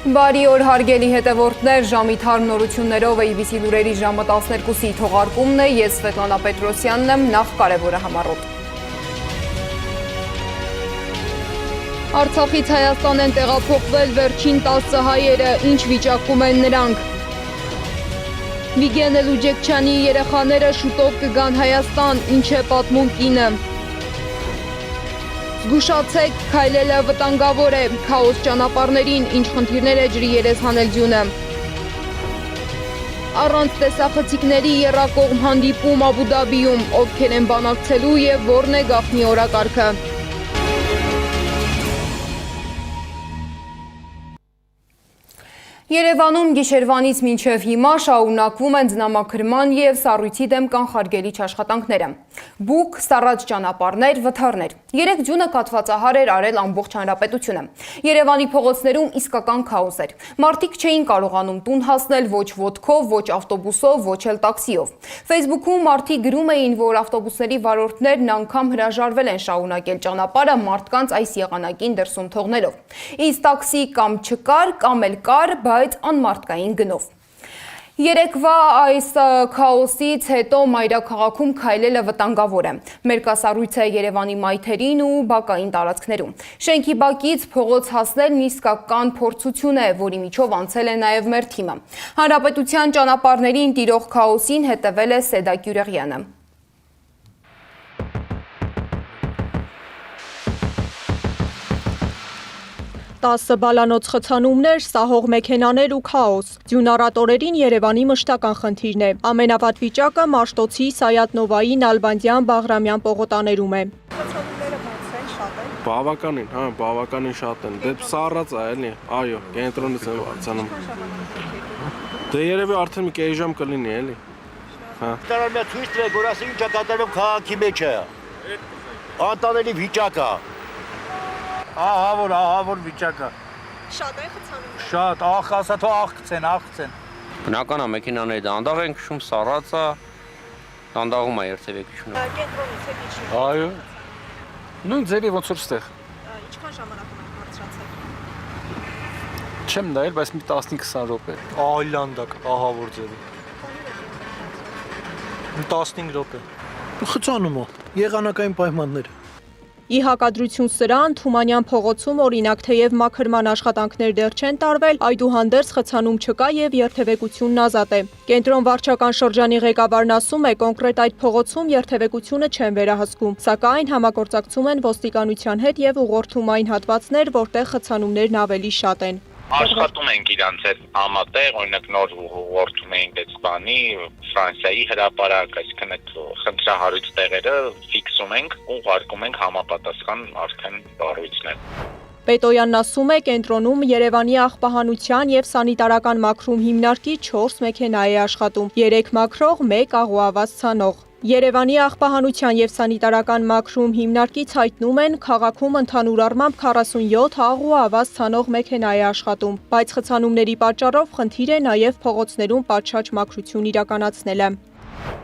Բարի օր հարգելի հետևորդներ, ժամի թարմ նորություններով ABC լուրերի ժամը 12-ի թողարկումն է, ես Սվետլանա Պետրոսյանն եմ, նախ կարևորը համառոտ։ Արցախից Հայաստան են տեղափոխվել վերջին 10 հայերը, ինչ վիճակում են նրանք։ Վիգեն Էլուջեկչյանի երեխաները շուտով կգան Հայաստան, ինչ է պատմում կինը։ Զգուշացեք, քայլելը վտանգավոր է, քաոս ճանապարհներին, ինչ խնդիրներ է ջրի երես հանել ձյունը։ Առանց տեսախցիկների եռակողմ հանդիպում Աբու Դաբիում, ովքեր են բանակցելու եւ որն է գաղտնի օրակարգը։ Երևանում գիշերվանից մինչև հիմա շարունակվում են ձնամաքրման և սառույցի դեմ կանխարգելիչ աշխատանքները։ Բուկ, սառած ճանապարհներ, վթարներ։ Երեկ ձյունը կաթվածահար էր արել ամբողջ հանրապետությունը։ Երևանի փողոցներում իսկական քաոս էր։ Մարդիկ չէին կարողանում տուն հասնել ոչ ոտքով, ոչ ավտոբուսով, ոչ էլ տաքսիով։ Facebook-ում մարդիկ գրում էին, որ ավտոբուսների վարորդներն անգամ հրաժարվել են շարունակել ճանապարհը մարդկանց այս եղանակին դրսում թողնելով։ Իսկ տաքսի կամ չկար, կամ էլ կար, բայց անմարդկային գնով։ Երեկվա այս քաոսից հետո մայրաքաղաքում քայլելը վտանգավոր է։ Մերկասառույց է Երևանի մայթերին ու բակային տարածքներում։ Շենքի բակից փողոց հասնելն իսկական փորձություն է, որի միջով անցել է նաև մեր թիմը։ Հանրապետության ճանապարհներին տիրող քաոսին հետևել է Սեդա Գյուրեղյանը։ 10 բալանոց խցանումներ, սահող մեքենաներ ու քաոս։ Ձյունառատ օրերին Երևանի մշտական խնդիրն է։ Ամենավատ վիճակը Մաշտոցի, Սայաթ-Նովայի, Նալբանդյան, Բաղրամյան պողոտաներում է։ Խցանումները ո՞նց են, շատ են։ Բավականին շատ են։ Դե սառած է, էլի։ Այո, կենտրոնից են արձանում։ Դե երևի արդեն մի կես ժամ կլինի, էլի։ Հա։ Դրանով մի ցույց տվեք, որ ասի ինչ է կատարվում քաղաքի մեջ է։ Անտանելի վիճակ է։ Ահավոր վիճակը։ Շատ են խցանումները։ Շատ, ասա թող աղքցեն։ Բնական է, մեքենաները դանդաղ են քշում, սառած է, դանդաղում է երթևեկությունը։ Կենտրոնից եք իջնում։ Այո։ Նույն ձևի ոնց որ ստեղ։ Ինչքան ժամանակ ունեք բարձրացել։ Չեմ նայել, բայց մի 15-20 րոպե։ Այլանդակ, ահավոր ձևի։ 15 րոպե։ Խցանումը, եղանակային պայմաններ։ Ի հակադրություն սրան, Թումանյան փողոցում օրինակ թեև մաքրման աշխատանքներ դեռ չեն տարվել, այդուհանդերձ խցանում չկա եւ երթևեկությունն ազատ է։ Կենտրոն վարչական շրջանի ղեկավարն ասում է, կոնկրետ այդ փողոցում երթևեկությունը չեն վերահսկում, սակայն համագործակցում են ոստիկանության հետ եւ ուղղորդում այն հատվածներ, որտեղ խցանումներն ավելի շատ են։ Աշխատում ենք իրանց հետ համատեղ, օրինակ նոր ուղղորդում ենք այդ բանի Ֆրանսիայի հրապարակ, այսինքն այդ խնդրահարույց տեղերը ֆիքսում ենք, ուղարկում ենք համապատասխան արդեն կառույցներ։ Պետոյանն ասում է, կենտրոնում Երևանի աղբահանության եւ սանիտարական մաքրում հիմնարկի 4 մեքենա է աշխատում, 3 մաքրող, 1 աղուավազ ցանող։ Երևանի աղբահանության եւ սանիտարական մաքրում հիմնարկից հայտնում են, քաղաքում ընդհանուր առմամբ 47 աղ ու ավազ ցանող մեքենա է աշխատում, բայց խցանումների պատճառով խնդիր է նաեւ փողոցներում պատշաճ մաքրություն իրականացնելը։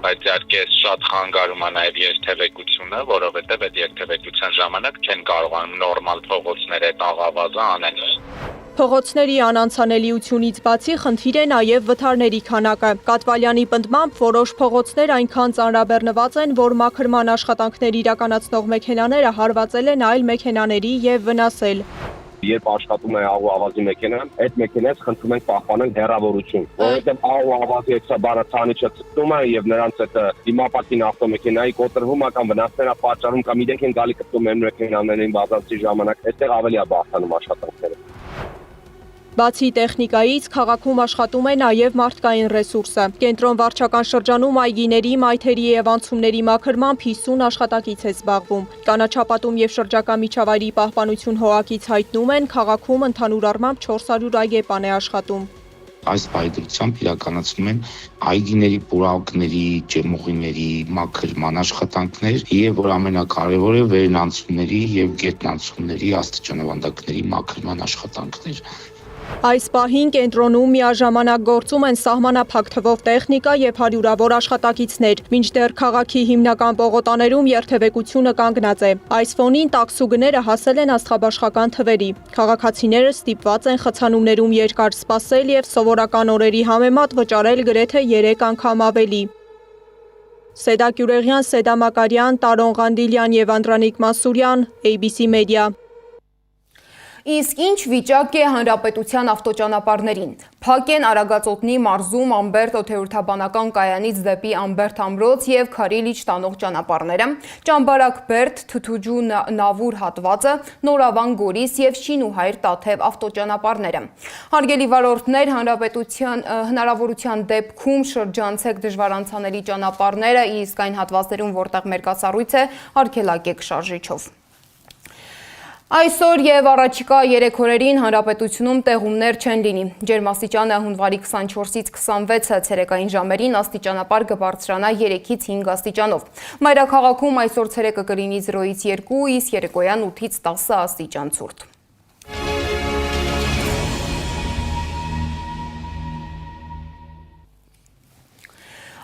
Բայց իհարկե շատ խանգարում է նաեւ երթևեկությունը, որովհետեւ այդ երթևեկության ժամանակ չեն կարողանում նորմալ փողոցները աղավազը անեն։ Փողոցների անանցանելիությունից բացի խնդիր է նաև վթարների քանակը։ Կատվալյանի պնդմամբ որոշ փողոցներ այնքան ծանրաբեռնված են, որ մաքրման աշխատանքներ իրականացնող մեքենաները հարվածել են այլ մեքենաների եւ վնասել։ Երբ աշխատում է աղ ու ավազի մեքենան, այդ մեքենայից խնդրում ենք պահպանել հեռավորություն, որովհետև աղ ու ավազի էքսաբարը ցանիչը ցտում է եւ նրանց այդ դիմապակին ավտոմեքենայի կոտրվում է կամ վնասներ է պատճառում կամ իրենք են գալի կպտում են մեքենաներին բազացի ժամանակ, այստեղ ավելի է բախտանում աշխատանքները։ Բացի տեխնիկայից, քաղաքում աշխատում է նաև մարդկային ռեսուրսը։ Կենտրոն վարչական շրջանում այգիների, մայթերի եւ անցումների մաքրմամբ 50 աշխատակից է զբաղվում։ Կանաչապատում եւ շրջակա միջավայրի պահպանություն հողակից հայտնում են, քաղաքում ընդհանուր առմամբ 400 այգեպան է աշխատում։ Այս պայծրությամբ իրականացնում են այգիների, պուրակների, ջերմուղիների մաքրման աշխատանքներ եւ որ ամենակարևորը վերնանցումների եւ գետնանցումների աստիճանավանդակների մաքրման աշխատանքներ։ Այս պահին կենտրոնում միաժամանակ գործում են սահմանափակ թվով տեխնիկա եւ հարյուրավոր աշխատակիցներ, մինչդեռ քաղաքի հիմնական պողոտաներում երթևեկությունը կանգնած է։ Այս ֆոնին տաքսուգները հասել են աստղաբաշխական թվերի։ Քաղաքացիները ստիպված են խցանումներում երկար սպասել եւ սովորական օրերի համեմատ վճարել գրեթե 3 անգամ ավելի։ Սեդա Գյուրեղյան, Սեդա Մակարյան, Տարոն Ղանդիլյան եւ Անդրանիկ Մասուրյան, ABC Media։ Իսկ ինչ վիճակ է հանրապետության ավտոճանապարհներին։ Փակ են Արագածոտնի մարզում Ամբերտ օդերթաբանական կայանից դեպի Ամբերտ ամրոց եւ Քարիլիչ տանող ճանապարհները, Ճամբարակ-Բերդ Թութուջու Նավուր հատվածը, Նորավան Գորիս եւ Շինուհայր Տաթև ավտոճանապարհները։ Հարգելի վարորդներ, հանրապետության հնարավորության դեպքում շրջանցեք դժվարանցանելի ճանապարհները, իսկ այն հատվածներում, որտեղ մերկացառույց է, արգելակեք շարժիչով։ Այսօր եւ առաջիկա 3 օրերին հանրապետությունում տեղումներ չեն լինի։ Ջերմաստիճանը հունվարի 24-ից 26-ը ցերեկային ժամերին աստիճանաբար կբարձրանա 3-ից 5 աստիճանով։ Մայրաքաղաքում այսօր ցերեկը կլինի 0-ից 2, իսկ երեկոյան 8-ից 10 աստիճան ցուրտ։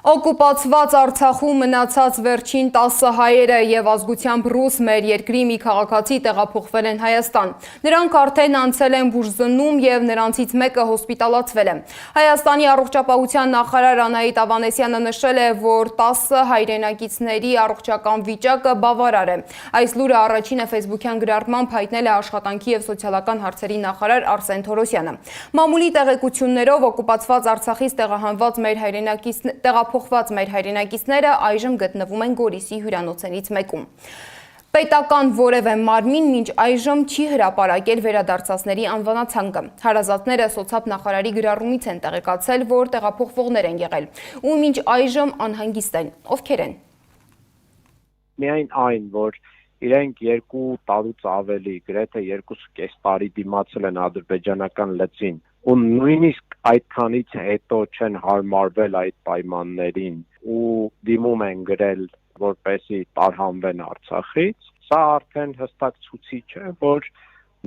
Օկուպացված Արցախում մնացած վերջին 10 հայերը եւ ազգությամբ ռուս մեր երկրի մի քաղաքացի տեղափոխվել են Հայաստան։ Նրանք արդեն անցել են բուժզննում եւ նրանցից մեկը հոսպիտալացվել է։ Հայաստանի առողջապահության նախարար Անահիտ Ավանեսյանը նշել է, որ 10 հայրենակիցների առողջական վիճակը բավարար է։ Այս լուրը առաջինը Facebook-յան գրառմամբ հայտնել է աշխատանքի եւ սոցիալական հարցերի նախարար Արսեն Թորոսյանը։ Մամուլի տեղեկություններով օկուպացված Արցախից տեղահանված մեր հայրենակիցները այժմ գտնվում են Գորիսի հյուրանոցներից մեկում։ Պետական որևէ մարմին մինչ այժմ չի հրապարակել վերադարձածների անվանացանկը։ Հարազատները սոցիալ նախարարի գրառումից են տեղեկացել, որ տեղափոխվողներ են եղել, ու մինչ այժմ անհանգիստ են։ Ովքեր են։ Միայն այն, որ իրենք 2 տարուց ավելի, գրեթե 2.5 տարի դիմացել են ադրբեջանական լծին, ու նույնիսկ այդքանից հետո չեն հարմարվել այդ պայմաններին ու դիմում են գրել, որպեսի տարհանվեն Արցախից, սա արդեն հստակ ցույց է, որ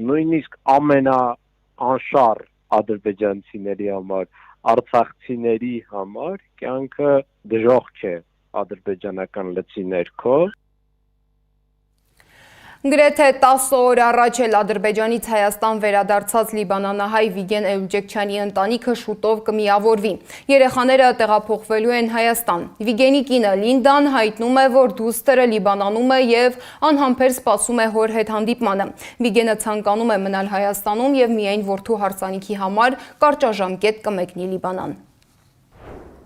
նույնիսկ ամենաանշառ ադրբեջանցիների համար, արցախցիների համար կյանքը դժոխք է ադրբեջանական լծի ներքո։ Գրեթե 10 օր առաջ էլ Ադրբեջանից Հայաստան վերադարձած լիբանանահայ Վիգեն Էլջեքչյանի ընտանիքը շուտով կմիավորվի։ Երեխաները տեղափոխվելու են Հայաստան։ Վիգենի կինը Լինդան հայտնում է, որ դուստրը Լիբանանում է եւ անհամբեր սպասում է հոր հետ հանդիպմանը։ Վիգենը ցանկանում է մնալ Հայաստանում եւ միայն որդու հարսանիքի համար կարճաժամկետ կմեկնի Լիբանան։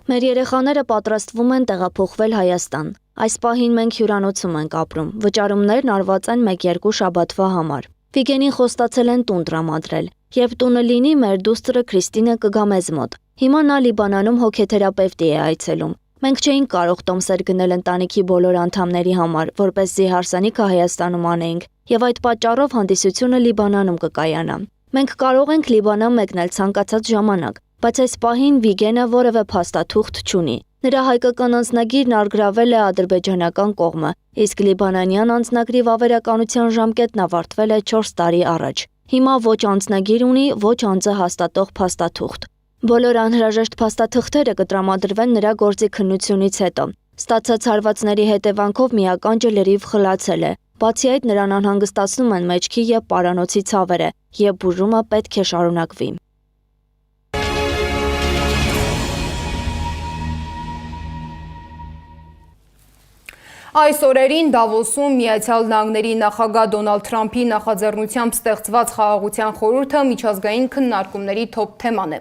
Մեր երեխաները պատրաստվում են տեղափոխվել Հայաստան։ Այս պահին մենք հյուրանոցում ենք ապրում, վճարումներն արված են 1-2 շաբաթվա համար։ Վիգենին խոստացել են տուն տրամադրել, երբ տունը լինի, մեր դուստրը Քրիստինը կգա մեզ մոտ։ Հիմա նա Լիբանանում հոգեթերապևտի է այցելում։ Մենք չէինք կարող տոմսեր գնել ընտանիքի բոլոր անդամների համար, որպեսզի հարսանիքը Հայաստանում անեինք, եւ այդ պատճառով հանդիսությունը Լիբանանում կկայանա։ Մենք կարող ենք Լիբանան մեկնել ցանկացած ժամանակ, բայց այս պահին Վիգենը որևէ փաստաթուղթ չունի։ Նրա հայկական անձնագիրն առգրավել է ադրբեջանական կողմը, իսկ լիբանանյան անձնագրի վավերականության ժամկետն ավարտվել է 4 տարի առաջ։ Հիմա ոչ անձնագիր ունի, ոչ անձը հաստատող փաստաթուղթ։ Բոլոր անհրաժեշտ փաստաթղթերը կտրամադրվեն նրա գործի քննությունից հետո։ Ստացած հարվածների հետևանքով մի ականջը լրիվ խլացել է։ Բացի այդ, նրան անհանգստացնում են մեջքի եւ պարանոցի ցավերը, եւ բուժումը պետք է շարունակվի։ Այս օրերին Դավոսում Միացյալ Նահանգների նախագահ Դոնալդ Թրամփի նախաձեռնությամբ ստեղծված խաղաղության խորհուրդը միջազգային քննարկումների թոփ թեման է։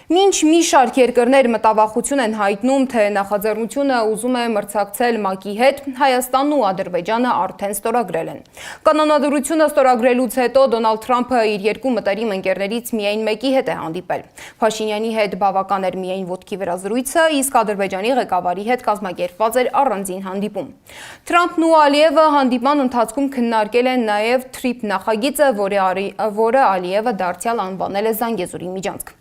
Մինչ մի շարք երկրներ մտավախություն են հայտնում, թե նախաձեռնությունը ուզում է մրցակցել ՄԱԿ-ի հետ, Հայաստանն ու Ադրբեջանը արդեն ստորագրել են։ Կանոնադրությունը ստորագրելուց հետո Դոնալդ Թրամփը իր երկու մտերիմ ընկերներից միայն մեկի հետ է հանդիպել։ Փաշինյանի հետ բավական էր միայն ոտքի վրա զրույցը, իսկ Ադրբեջանի ղեկավարի հետ կազմակերպված էր առանձին հանդիպում։ Թրամփն ու Ալիևը հանդիպման ընթացքում քննարկել են նաև TRIP նախագիծը, որը Ալիևը դարձյալ անվանել է Զանգեզուրի միջանցք։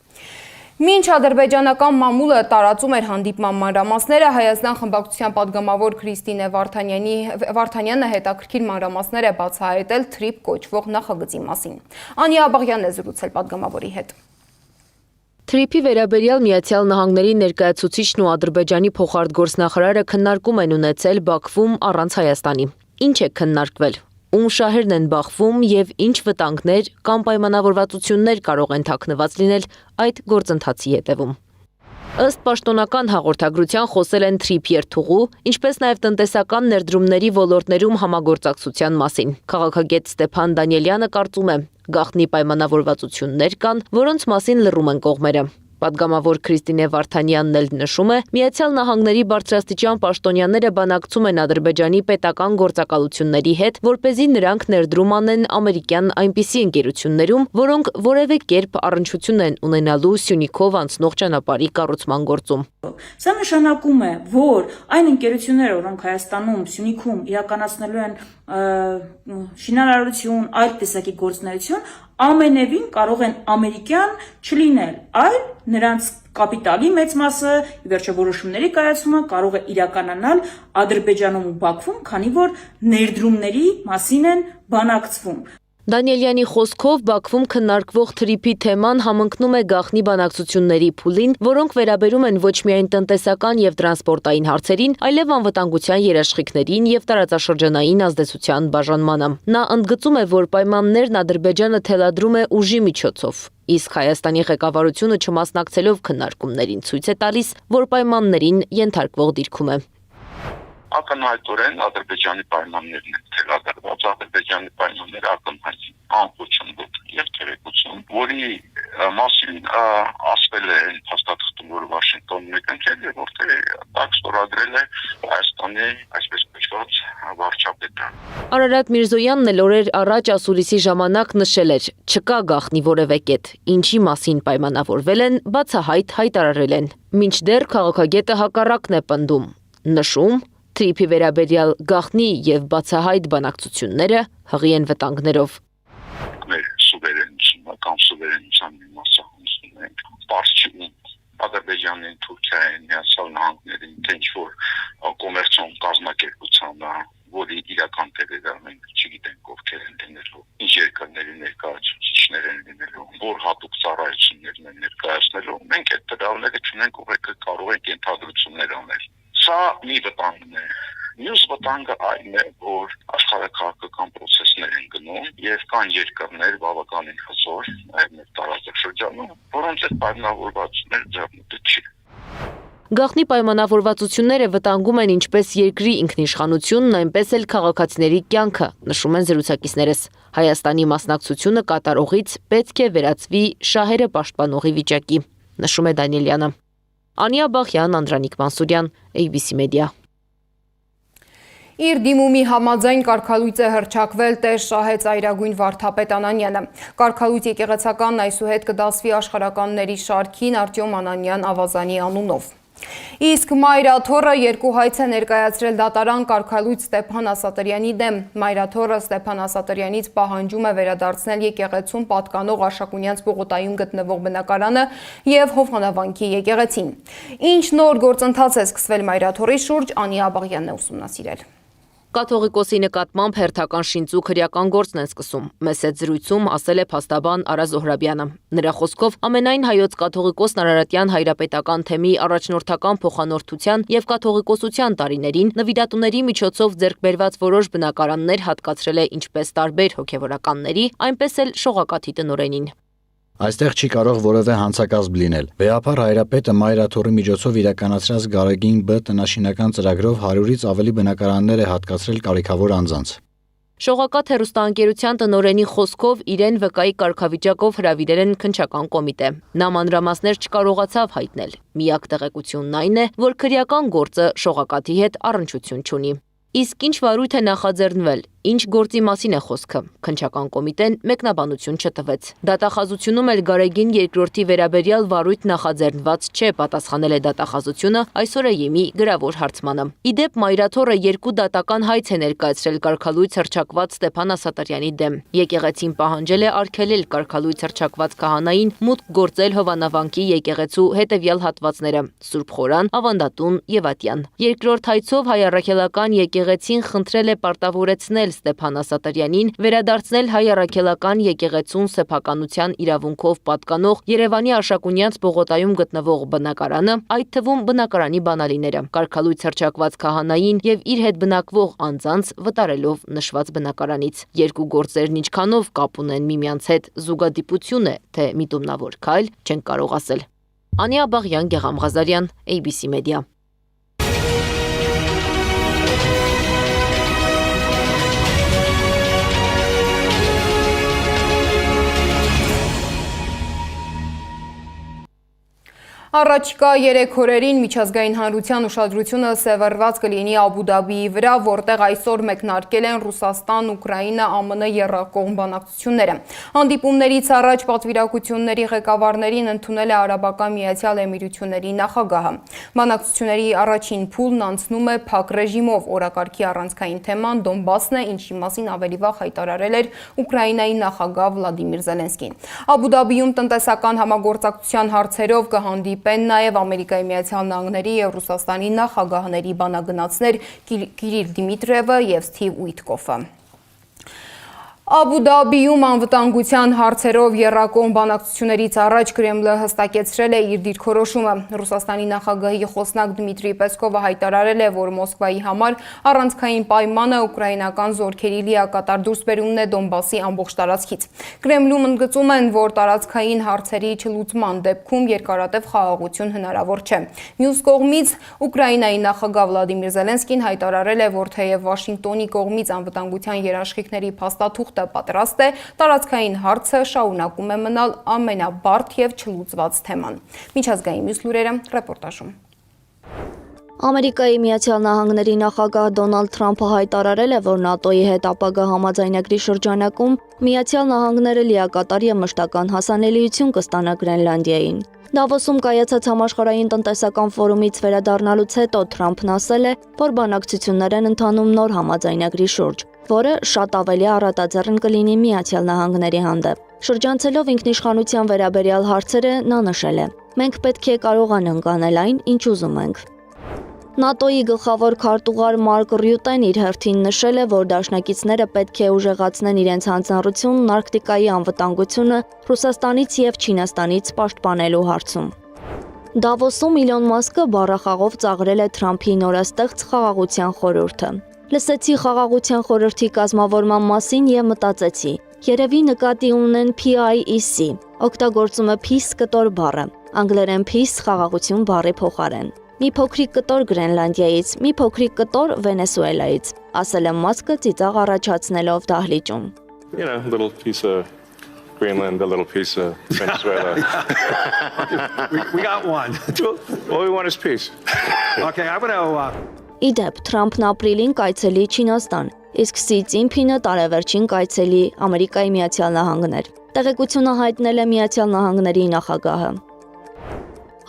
Մինչ ադրբեջանական մամուլը տարածում էր հանդիպման մանրամասները, Հայաստան խմբակցության պատգամավոր Քրիստինե Վարդանյանը հետաքրքիր մանրամասներ է բացահայտել TRIP կոչվող նախագծի մասին։ Անի Աբաղյանն է զրուցել պատգամավորի հետ։ Թրիփի վերաբերյալ Միացյալ Նահանգների ներկայացուցիչն ու Ադրբեջանի փոխարտգործնախարարը քննարկում են ունեցել Բաքվում առանց Հայաստանի։ Ինչ է քննարկվել։ Ում շահերն են բախվում եւ ինչ վտանգներ կամ պայմանավորվածություններ կարող են թաքնված լինել այդ գործընթացի հետևում։ Ըստ պաշտոնական հաղորդագրության խոսել են Թրիփ երթուղու, ինչպես նաև տնտեսական ներդրումների ոլորտներում համագործակցության մասին։ Քաղաքագետ Ստեփան Դանիելյանը կարծում է, գաղտնի պայմանավորվածություններ կան, որոնց մասին լռում են կողմերը։ Պատգամավոր Քրիստինե Վարդանյանն էլ նշում է, Միացյալ Նահանգների բարձրաստիճան պաշտոնյաները բանակցում են Ադրբեջանի պետական գործակալությունների հետ, որպեսզի նրանք ներդրում անեն ամերիկյան այնպիսի ընկերություններում, որոնք որևէ կերպ առնչություն են ունենալու Սյունիքով անցնող ճանապարհի կառուցման գործում։ Սա նշանակում է, որ այն ընկերությունները, որոնք Հայաստանում, Սյունիքում իրականացնելու են շինարարություն, այլ տեսակի գործունեություն, ամենևին կարող են ամերիկյան չլինել, այլ նրանց կապիտալի մեծ մասը, վերջը որոշումների կայացումը կարող է իրականանալ Ադրբեջանում ու Բաքվում, քանի որ ներդրումների մասին են բանակցվում։ Դանիելյանի խոսքով Բաքվում քննարկվող Թրիփի թեման համընկնում է գաղտնի բանակցությունների փուլին, որոնք վերաբերում են ոչ միայն տնտեսական եւ տրանսպորտային հարցերին, այլև անվտանգության երաշխիքներին եւ տարածաշրջանային ազդեցության բաժանմանը։ Նա ընդգծում է, որ պայմաններն Ադրբեջանը թելադրում է ուժի միջոցով, իսկ Հայաստանի ղեկավարությունը չմասնակցելով քննարկումներին ցույց է տալիս, որ պայմաններին ենթարկվող դիրքում է։ Ակնհայտորեն Ադրբեջանի պայմաններն են թելադրված, Ադրբեջանի պայմանները ակնհայտ անփոփոխ եւ թերեկություն, որի մասին ասվել է հաստատվում, որ Վաշինգտոնն եկել եւ որտեղ տակ ստորագրել է Հայաստանի այսպես կոչված վարչապետը։ Արարատ Միրզոյանն էլ օրեր առաջ ասուլիսի ժամանակ նշել էր, չկա գաղտնի որևէ կետ, ինչի մասին պայմանավորվել են, բացահայտ հայտարարել են։ Մինչդեռ քաղաքագետը հակառակն է պնդում, նշում Թրիփի վերաբերյալ գաղտնի եւ բացահայտ բանակցությունները հղի են վտանգներով։ Մեր սուվերենության սուվերենության մի մասը հնձում ենք Պարսչին, Ադրբեջանին, Թուրքիային, Միացյալ Նահանգներին, թե ինչ-որ կոմերցիոն կազմակերպությանը, որի իրական տերերը մենք չգիտենք ովքեր են լինելու, ինչ երկրների ներկայացուցիչներ են լինելու, որ հատուկ ծառայություններն են ներկայացնելու, մենք այդ տվյալները չունենք, ուղղակի կարող ենք ենթադրություններ անել։ Սա մի վտանգն է։ Մյուս վտանգը այն է, որ աշխարհաքաղաքական process-ներ են գնում եւ կան երկրներ բավականին հզոր, այլ մեր տարածաշրջանում, որոնց այդ պայմանավորվածությունները ձեռնտու չի։ Գաղտնի պայմանավորվածությունները վտանգում են ինչպես երկրի ինքնիշխանությունն, այնպես էլ քաղաքացիների կյանքը, նշում են զրուցակիցներս։ Հայաստանի մասնակցությունը կատարողից պետք է վերածվի շահերը պաշտպանողի վիճակի, նշում է Դանիելյանը։ Անիա Բախյան, Անդրանիկ Մանսուրյան, ABC Media։ Իր դիմումի համաձայն կարգալույծ է հռչակվել Տեր Շահե ծայրագույն վարդապետ Անանյանը։ Կարգալույծ եկեղեցականն այսուհետ կդասվի աշխարհականների շարքին Արտյոմ Անանյան Ավազանի անունով։ Իսկ Մայրաթոռը երկու հայց է ներկայացրել դատարան կարգալույծ Ստեփան Ասատրյանի դեմ։ Մայրաթոռը Ստեփան Ասատրյանից պահանջում է վերադարձնել եկեղեցուն պատկանող Արշակունյանց պողոտայում գտնվող բնակարանը եւ Հովհանավանքի եկեղեցին։ Ինչ նոր գործընթաց է սկսվել Մայրաթոռի շուրջ, Անիա Բաղյանն է ուսումնասիրել։ Կաթողիկոսի նկատմամբ հերթական շինծու քրեական գործն են սկսում, մեծ զրույցում ասել է փաստաբան Արա Զոհրաբյանը։ Նրա խոսքով ամենայն հայոց կաթողիկոսն Արարատյան հայրապետական թեմի առաջնորդական փոխանորդության եւ կաթողիկոսության տարիներին նվիրատուների միջոցով ձեռք բերված որոշ բնակարաններ հատկացրել է ինչպես տարբեր հոգեվորականների, այնպես էլ շողակաթի տնօրենին։ Այստեղ չի կարող որևէ հանցակազմ լինել։ Վեհապար հայրապետը Մայրաթոռի միջոցով իրականացրած Գարեգին Բ տնաշինական ծրագրով 100-ից ավելի բնակարաններ է հատկացրել կարիքավոր անձանց։ Շողակաթ հեռուստաընկերության տնօրենի խոսքով իրեն վկայի կարգավիճակով հրավիրել են քննչական կոմիտե։ Նա մանրամասներ չկարողացավ հայտնել։ Միակ տեղեկությունն այն է, որ քրեական գործը շողակաթի հետ առնչություն չունի։ Իսկ ինչ վարույթ է նախաձեռնվել, ինչ գործի մասին է խոսքը, քննչական կոմիտեն մեկնաբանություն չտվեց։ Դատախազությունում էլ Գարեգին երկրորդի վերաբերյալ վարույթ նախաձեռնված չէ, պատասխանել է դատախազությունը այսօր ԵՄ-ի գրավոր հարցմանը։ Իդեպ Մայրաթոռը երկու դատական հայց է ներկայացրել կարգալույծ հռչակված Ստեփան Ասատրյանի դեմ։ Եկեղեցին պահանջել է արգելել կարգալույծ հռչակված քահանային մուտք գործել Հովանավանքի եկեղեցու հետևյալ հատվածները՝ Սուրբ Խորան, Ավանդատուն եւ Ատյան։ Երկրորդ հայցով հայ առաքելական եկեղեցին խնդրել է պարտավորեցնել Ստեփան Ասատրյանին վերադարձնել հայ առաքելական եկեղեցուն սեփականության իրավունքով պատկանող Երևանի Արշակունյաց պողոտայում գտնվող բնակարանը, այդ թվում բնակարանի բանալիները, կարգալույց հռչակված քահանային եւ իր հետ բնակվող անձանց վտարելով նշված բնակարանից։ Երկու գործերն ինչքանով կապ ունեն միմյանց հետ, զուգադիպություն է, թե միտումնավոր քայլ, չենք կարող ասել։ Անիա Բաղյան, Գեղամ Ղազարյան, ABC Media։ Առաջիկա 3 օրերին միջազգային հանրության ուշադրությունը սևեռված կլինի Աբու Դաբիի վրա, որտեղ այսօր մեկնարկել են Ռուսաստան, Ուկրաինա, ԱՄՆ եռակողմ բանակցությունները։ Հանդիպումներից առաջ պատվիրակությունների ղեկավարներին ընդունել է Արաբական Միացյալ Էմիրությունների նախագահը։ Բանակցությունների առաջին փուլն անցնում է փակ ռեժիմով, օրակարգի առանցքային թեման Դոնբասն է, ինչի մասին ավելի վաղ հայտարարել էր Ուկրաինայի նախագահ Վլադիմիր Զելենսկին։ Աբու Դաբիում տնտեսական համագործակցության հարցերով կհանդիպեն նաև Ամերիկայի Միացյալ Նահանգների և Ռուսաստանի նախագահների բանագնացներ Կիրիլ Դիմիտրիևը և Սթիվ Ուիտկոֆը։ Աբու Դաբիում անվտանգության հարցերով եռակողմ բանակցություններից առաջ Կրեմլը հստակեցրել է իր դիրքորոշումը։ Ռուսաստանի նախագահի խոսնակ Դմիտրի Պեսկովը հայտարարել է, որ Մոսկվայի համար առանցքային պայմանը ուկրաինական զորքերի լիակատար դուրսբերումն է Դոնբասի ամբողջ տարածքից։ Կրեմլում ընդգծում են, որ տարածքային հարցերի չլուծման դեպքում երկարատև խաղաղություն հնարավոր չէ։ Մյուս կողմից Ուկրաինայի նախագահ Վլադիմիր Զելենսկին հայտարարել է, որ թեև Վաշինգտոնի կողմից անվտանգության երաշխիքների փաստաթուղթը պատրաստ է, տարածքային հարցը շարունակում է մնալ ամենաբարդ և չլուծված թեման։ Միջազգային մյուս լուրերը ռեպորտաժում։ Ամերիկայի Միացյալ Նահանգների նախագահ Դոնալդ Թրամփը հայտարարել է, որ ՆԱՏՕ-ի հետ ապագա համաձայնագրի շրջանակում Միացյալ Նահանգները լիակատար և մշտական հասանելիություն կստանա Գրենլանդիային։ Դավոսում կայացած համաշխարհային տնտեսական ֆորումից վերադառնալուց հետո Թրամփն ասել է, որ բանակցություններ են ընթանում նոր համաձայնագրի շուրջ, որը շատ ավելի առատաձեռն կլինի Միացյալ Նահանգների հանդեպ։ Շրջանցելով ինքնիշխանության վերաբերյալ հարցերը նա նշել է. «Մենք պետք է կարողանանք անել այն, ինչ ուզում ենք»։ ՆԱՏՕ-ի գլխավոր քարտուղար Մարկ Ռյուտեն իր հերթին նշել է, որ դաշնակիցները պետք է ուժեղացնեն իրենց հանձնառությունն Արկտիկայի անվտանգությունը Ռուսաստանից և Չինաստանից պաշտպանելու հարցում։ Դավոսում Իլոն Մասկը բառախաղով ծաղրել է Թրամփի նորաստեղծ խաղաղության խորհուրդը։ Լսեցի խաղաղության խորհրդի կազմավորման մասին և մտածեցի. երևի նկատի ունեն PIEC, օգտագործում է peace կտոր բառը, անգլերեն peace խաղաղություն բառի փոխարեն։ Մի փոքրիկ կտոր Գրենլանդիայից, մի փոքրիկ կտոր Վենեսուելայից, ասել է Մասկը ծիծաղ առաջացնելով դահլիճում։ You know, a little piece of Greenland, a little piece of Venezuela. we got one. All we want is peace. Okay, I'm going to Իդեպ Թրամփն ապրիլին կայցելի Չինաստան, իսկ Սի Ցինփինը տարեվերջին կայցելի Ամերիկայի Միացյալ Նահանգներ։ Տեղեկությունը հայտնել է Միացյալ Նահանգների նախագահը։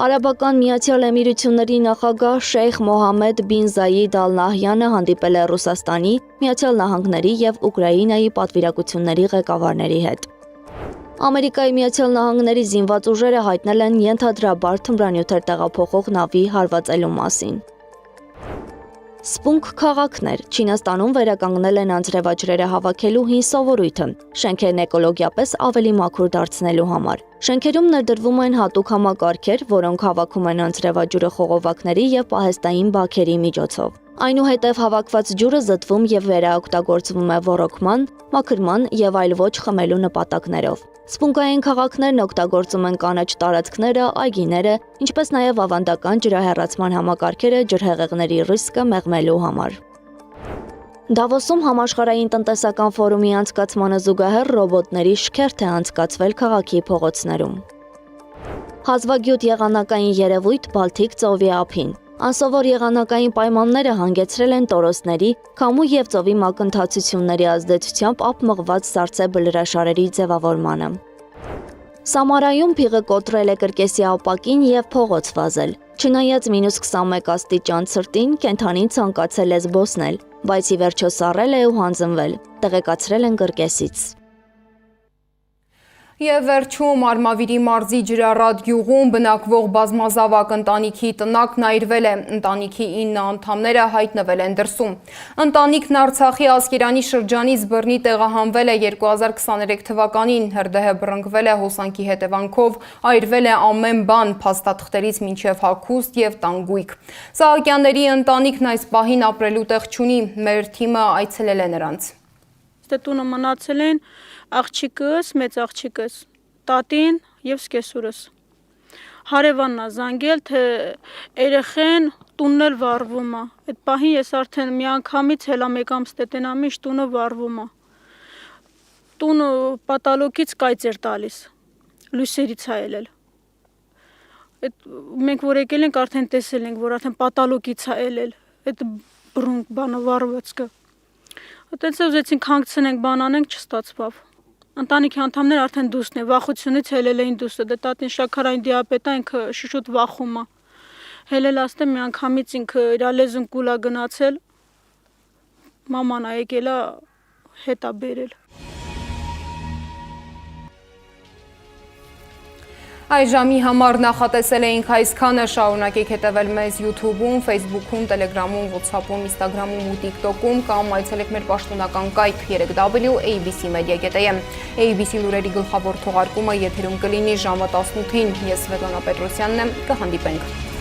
Արաբական Միացյալ Էմիրությունների նախագահ Շեյխ Մոհամմեդ բին Զայիդ Ալ Նահյանը հանդիպել է Ռուսաստանի, Միացյալ Նահանգների և Ուկրաինայի պատվիրակությունների ղեկավարների հետ։ Ամերիկայի Միացյալ Նահանգների զինված ուժերը հայտնել են ենթադրաբար թմրանյութեր տեղափոխող նավի հարվածելու մասին։ Սպունգ քաղաքներ Չինաստանում վերականգնել են անձրևաջրերը հավաքելու հին սովորույթը, շենքերն էկոլոգիապես ավելի մաքուր դարձնելու համար։ Շենքերում ներդրվում են հատուկ համակարգեր, որոնք հավաքում են անձրևաջուրը խողովակների և պահեստային բաքերի միջոցով։ Այնուհետև հավաքված ջուրը զտվում և վերաօգտագործվում է ոռոգման, մաքրման և այլ ոչ խմելու նպատակներով։ Սպունգային քաղաքներն օգտագործում են կանաչ տարածքները, այգիները, ինչպես նաև ավանդական ջրահեռացման համակարգերը ջրհեղեղների ռիսկը մեղմելու համար։ Դավոսում համաշխարհային տնտեսական ֆորումի անցկացմանը զուգահեռ ռոբոտների շքերթ է անցկացվել քաղաքի փողոցներում։ Հազվագյուտ եղանակային երևույթ Բալթիկ ծովի ափին։ Անսովոր եղանակային պայմանները հանգեցրել են տորոսների, քամու և ծովի մակընթացությունների ազդեցությամբ ափ մղված սառցե բլրաշարերի ձևավորմանը։ Սամարայում փիղը կոտրել է կրկեսի ապակին և փողոց վազել։ Չնայած -21 աստիճան ցրտին, կենդանին ցանկացել է զբոսնել, բայց ի վերջո սառել է ու հանձնվել, տեղեկացրել են կրկեսից։ Եվ վերջում Արմավիրի մարզի Ջրառատ գյուղում բնակվող բազմազավակ ընտանիքի տնակն այրվել է, ընտանիքի 9 անդամները հայտնվել են դրսում։ Ընտանիքն Արցախի Ասկերանի շրջանից բռնի տեղահանվել է 2023 թվականին, հրդեհը բռնկվել է հոսանքի հետևանքով, այրվել է ամեն բան, փաստաթղթերից մինչև հագուստ եւ տանգույք։ Սահակյանների ընտանիքն այս պահին ապրելու տեղ չունի, մեր թիմը այցելել է նրանց։ Տունը մնացել են աղջիկս, մեծ աղջիկս, տատին եւ սկեսուրս։ Հարևանն զանգել, թե երեխեն տունն էլ վառվում է։ Այդ պահին ես արդեն միանգամից հելա մեկ ամս տենամիշ տունը վառվում է։ Տունը պատալոկից կայծ էր տալիս։ Լույսերից է ելել։ Այդ մենք որ եկել ենք արդեն տեսել ենք, որ արդեն պատալոկից է ելել։ Այդ բռունկ բանը վառվածքը։ Այդպես ուզեցինք հանգցնենք բան անենք, չստացվավ։ Ընտանիքի անդամները արդեն դուսն է, վախությունից հելել էին դուսը, դե տատին շաքարային դիաբետ է, ինքը շուտ վախում է։ Հելել աստե միանգամից ինքը իր լեզուն կուլա գնացել, մաման է եկել է հետա բերել։ Այս ժամի համար նախատեսել էինք այսքանը, շարունակեք հետևել մեզ YouTube-ում, Facebook-ում, Telegram-ում, WhatsApp-ում, Instagram-ում ու TikTok-ում կամ այցելեք մեր պաշտոնական կայք 3w.abc.media.am։ ABC լուրերի գլխավոր թողարկումը եթերում կլինի ժամը 18-ին։ Ես Սվետլանա Պետրոսյանն եմ, կհանդիպենք։